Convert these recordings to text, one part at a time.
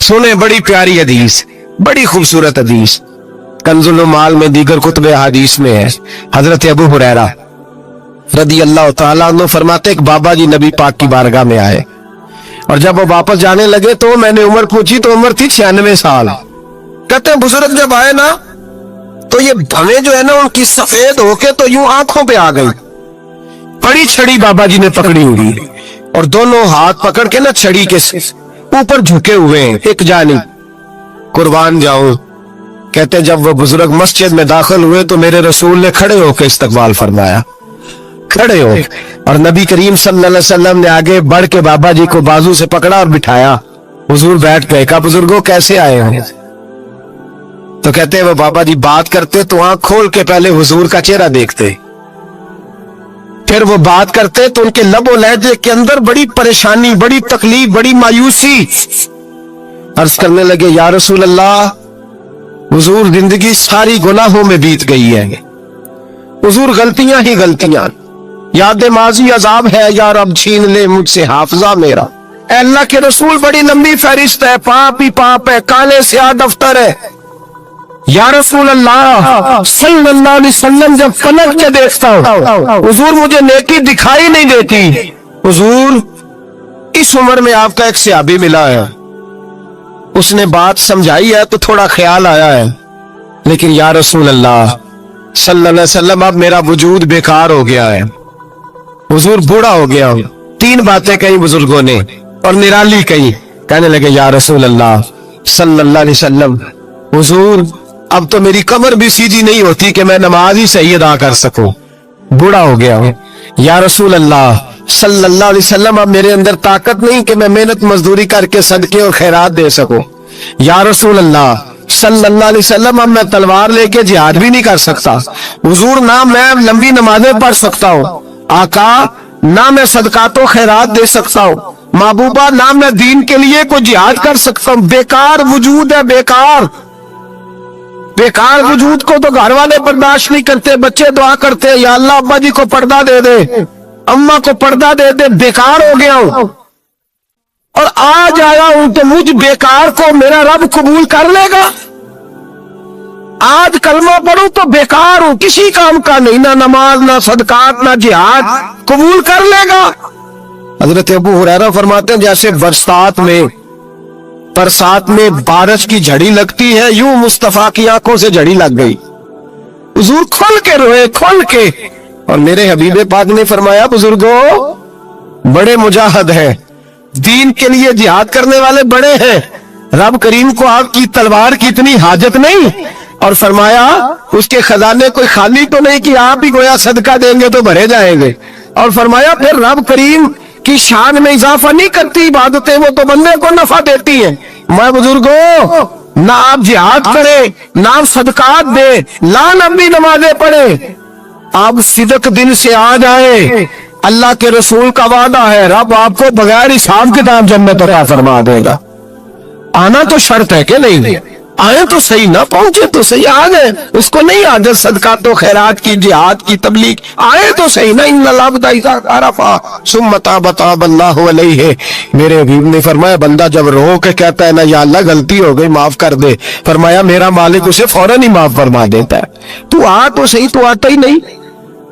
सुने बड़ी प्यारी हदीस, बड़ी खूबसूरत हदीस, कंजुल माल में दीगर कुतुब हदीस में है। हजरत अबू हुरैरा रदी अल्लाह तआला अन्हु फरमाते एक बाबा जी नबी पाक की बारगाह में आए और जब वो वापस जाने लगे तो मैंने उम्र पूछी तो उम्र थी 96 साल। कहते हैं बुजुर्ग जब आए ना तो ये भवें जो है ना उनकी सफेद होके तो यूं आंखों पे आ गई। बड़ी छड़ी बाबा जी ने पकड़ी हुई और दोनों हाथ पकड़ के ना छड़ी के ऊपर झुके हुए हैं, एक जानी। कुर्बान जाऊं, कहते जब वो बुजुर्ग मस्जिद में दाखिल हुए तो मेरे रसूल ने खड़े होकर इस्तकबाल फरमाया, खड़े हो, और नबी करीम सल्लल्लाहु अलैहि वसल्लम ने आगे बढ़ के बाबा जी को बाजू से पकड़ा और बिठाया। हुजूर बैठ गए। कहा बुजुर्गों कैसे आए हो? तो कहते हैं वो बाबा जी बात करते तो आंख खोल के पहले हुजूर का चेहरा देखते, फिर वो बात करते तो उनके लबो लहजे के अंदर बड़ी परेशानी, बड़ी तकलीफ, बड़ी मायूसी। अर्ज करने लगे या रसूल अल्लाह, हुजूर जिंदगी सारी गुनाहों में बीत गई है, हुजूर गलतियां ही गलतियां, याद माजी अजाब है यार, अब छीन ले मुझसे हाफजा मेरा। अल्लाह के रसूल बड़ी लंबी फहरिस्त है, पाप ही पाप है, काले स्याह दफ्तर है। या रसूल अल्लाह सल्लल्लाहु अलैहि वसल्लम जब पलट के देखता हूं हुजूर मुझे नेकी दिखाई नहीं देती। हुजूर इस उम्र में आपका एक सहाबी मिला है, उसने बात समझाई है तो थोड़ा ख्याल आया है, लेकिन या रसूल अल्लाह सल्लल्लाहु अलैहि वसल्लम अब मेरा वजूद बेकार हो गया है, हुजूर बूढ़ा हो गया हूं। 3 बातें कही बुजुर्गों ने और निराली कही। कहने लगे या रसूल अल्लाह सल्लल्लाहु अलैहि वसल्लम, हुजूर अब तो मेरी कमर भी सीधी नहीं होती कि मैं नमाज ही सही अदा कर सकूं, बूढ़ा हो गया हूं। या रसूल अल्लाह सल्लल्लाहु अलैहि वसल्लम अब मेरे अंदर ताकत नहीं कि मैं मेहनत मजदूरी करके सदके और खैरात दे सकूं। या रसूल अल्लाह सल्लल्लाहु अलैहि वसल्लम अब मैं तलवार लेके जिहाद भी नहीं कर सकता। हुजूर ना मैं लंबी नमाजें पढ़ सकता हूँ आका, ना मैं सदकातो खैरात दे सकता हूँ महबूबा, ना मैं दीन के लिए कोई जिहाद कर सकता हूँ। बेकार वजूद है, बेकार बेकार वजूद को तो घर वाले बर्दाश्त नहीं करते, बच्चे दुआ करते या अल्लाह अब्बा जी को पर्दा दे दे, अम्मा को पर्दा दे दे, बेकार हो गया हूं और आज आया हूं तो मुझ बेकार को मेरा रब कबूल कर लेगा। आज कलमा पढ़ूं तो बेकार हूं, किसी काम का नहीं, ना नमाज ना सदकात ना जिहाद, कबूल कर लेगा। हजरत अबू हुरैरा फरमाते हैं जैसे बरसात में बारिश की झड़ी लगती है, यूं मुस्तफा की आंखों से झड़ी लग गई। हुजूर खोल के रोए, खोल के। और मेरे हबीबे पाक ने फरमाया बुजुर्गों बड़े मुजाहिद हैं, दीन के लिए जिहाद करने वाले बड़े हैं, रब करीम को आपकी तलवार की इतनी हाजत नहीं। और फरमाया उसके खजाने कोई खाली तो नहीं कि आप ही गोया सदका देंगे तो भरे जाएंगे। और फरमाया फिर रब करीम की शान में इजाफा नहीं करती इबादतें, वो तो बंदे को नफा देती है। मैं बुजुर्गों ना आप जिहाद करे, ना आप सदकात दे, ना नबी नमाजें पढ़े, आप सिदक दिन से आ जाए, अल्लाह के रसूल का वादा है रब आपको बगैर हिसाब किताब जन्नत अता फरमा देगा। आना तो शर्त है कि नहीं, आए तो सही, ना पहुंचे तो सही, आ गए उसको नहीं आदत सदकात तो खैरात की, जिहाद की, तबलीग, आए तो सही ना। मेरे हबीब ने फरमाया बंदा जब रो के कहता है ना या अल्लाह गलती हो गई माफ कर दे, फरमाया मेरा मालिक उसे फौरन ही माफ फरमा देता है। तू आ तो सही, तू आता ही नहीं,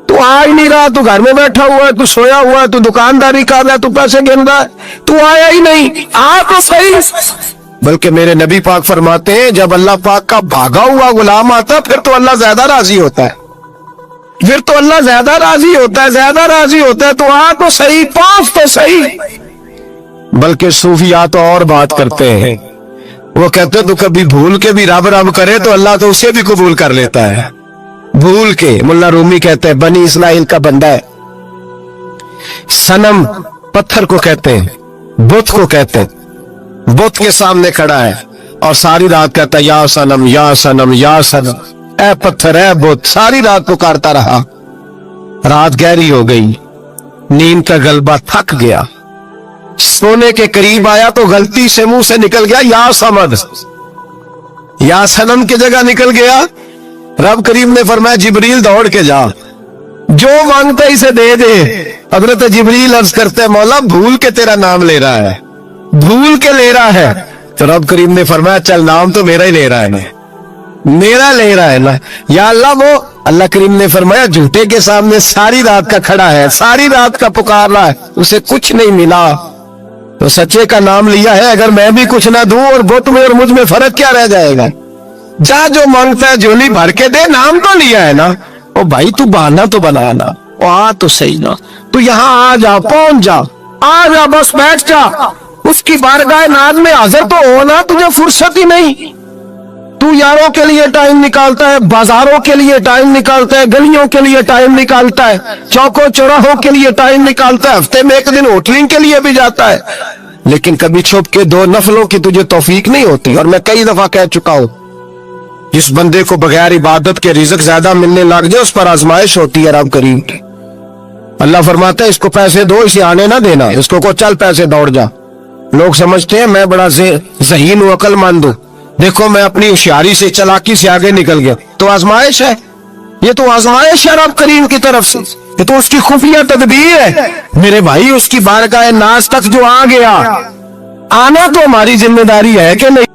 तू आ ही नहीं रहा, तू घर में बैठा हुआ है, तू सोया हुआ है, तू दुकानदारी कर रहा है, तू पैसे गिन रहा है, तू आया ही नहीं, आ तो सही। बल्कि मेरे नबी पाक फरमाते हैं जब अल्लाह पाक का भागा हुआ गुलाम आता फिर तो अल्लाह ज्यादा राजी होता है, फिर तो अल्लाह ज्यादा राजी होता है, ज्यादा राजी होता है। तो आ तो सही, पास तो सही। बल्कि सूफिया तो और बात करते हैं, वो कहते हैं तो कभी भूल के भी रब रब करे तो अल्लाह तो उसे भी कबूल कर लेता है, भूल के। मुल्ला रूमी कहते हैं बनी इस्राइल का बंदा है, सनम पत्थर को कहते हैं, बुत को कहते हैं, बुत के सामने खड़ा है और सारी रात कहता है या सनम या सनम या सनम, ऐ पत्थर ऐ बुत, सारी रात पुकारता रहा। रात गहरी हो गई, नींद का गलबा थक गया, सोने के करीब आया तो गलती से मुंह से निकल गया या समद, या सनम की जगह निकल गया। रब करीम ने फरमाया जिब्रील दौड़ के जा, जो मांगता इसे दे दे। हजरत जिब्रील अर्ज करते मौला भूल के तेरा नाम ले रहा है, भूल के ले रहा है, تو رب کریم نے فرمایا چل نام تو میرا ہی لے رہا ہے نا، میرا لے رہا ہے نا یا اللہ۔ وہ اللہ کریم نے فرمایا جھوٹے کے سامنے ساری رات کا کھڑا ہے، ساری رات کا پکار رہا ہے، اسے کچھ نہیں ملا تو سچے کا نام لیا ہے۔ اگر میں بھی کچھ نہ دوں اور بت میں اور مجھ میں فرق کیا رہ جائے گا؟ جا جو مانگتا ہے جھولی بھر کے دے، نام تو لیا ہے نا۔ او بھائی تو بہانا تو بنانا، او آ تو صحیح نا، تو یہاں آ جا، پہنچ جا، آ جا، بس بیٹھ جا، اس کی بارگاہ ناز میں حاضر تو ہونا، تجھے فرصت ہی نہیں۔ تو یاروں کے لیے ٹائم نکالتا ہے، بازاروں کے لیے ٹائم نکالتا ہے، گلیوں کے لیے ٹائم نکالتا ہے، چوکوں چوراہوں کے لیے ٹائم نکالتا ہے، ہفتے میں ایک دن ہوٹلنگ کے لیے بھی جاتا ہے، لیکن کبھی چھپ کے 2 نفلوں کی تجھے توفیق نہیں ہوتی۔ اور میں کئی دفعہ کہہ چکا ہوں، جس بندے کو بغیر عبادت کے رزق زیادہ ملنے لگ جائے اس پر آزمائش ہوتی ہے رب کریم کی۔ اللہ فرماتا ہے اس کو پیسے دو، اسے آنے نہ دینا، اس کو چل پیسے دوڑ جا۔ لوگ سمجھتے ہیں میں بڑا ذہین ہوں، عقل مند ہوں، دیکھو میں اپنی ہوشیاری سے، چلاکی سے آگے نکل گیا۔ تو آزمائش ہے، یہ تو آزمائش ہے رب کریم کی طرف سے، یہ تو اس کی خفیہ تدبیر ہے۔ میرے بھائی اس کی بارگاہ ناز تک جو آ گیا، آنا تو ہماری ذمہ داری ہے کہ نہیں؟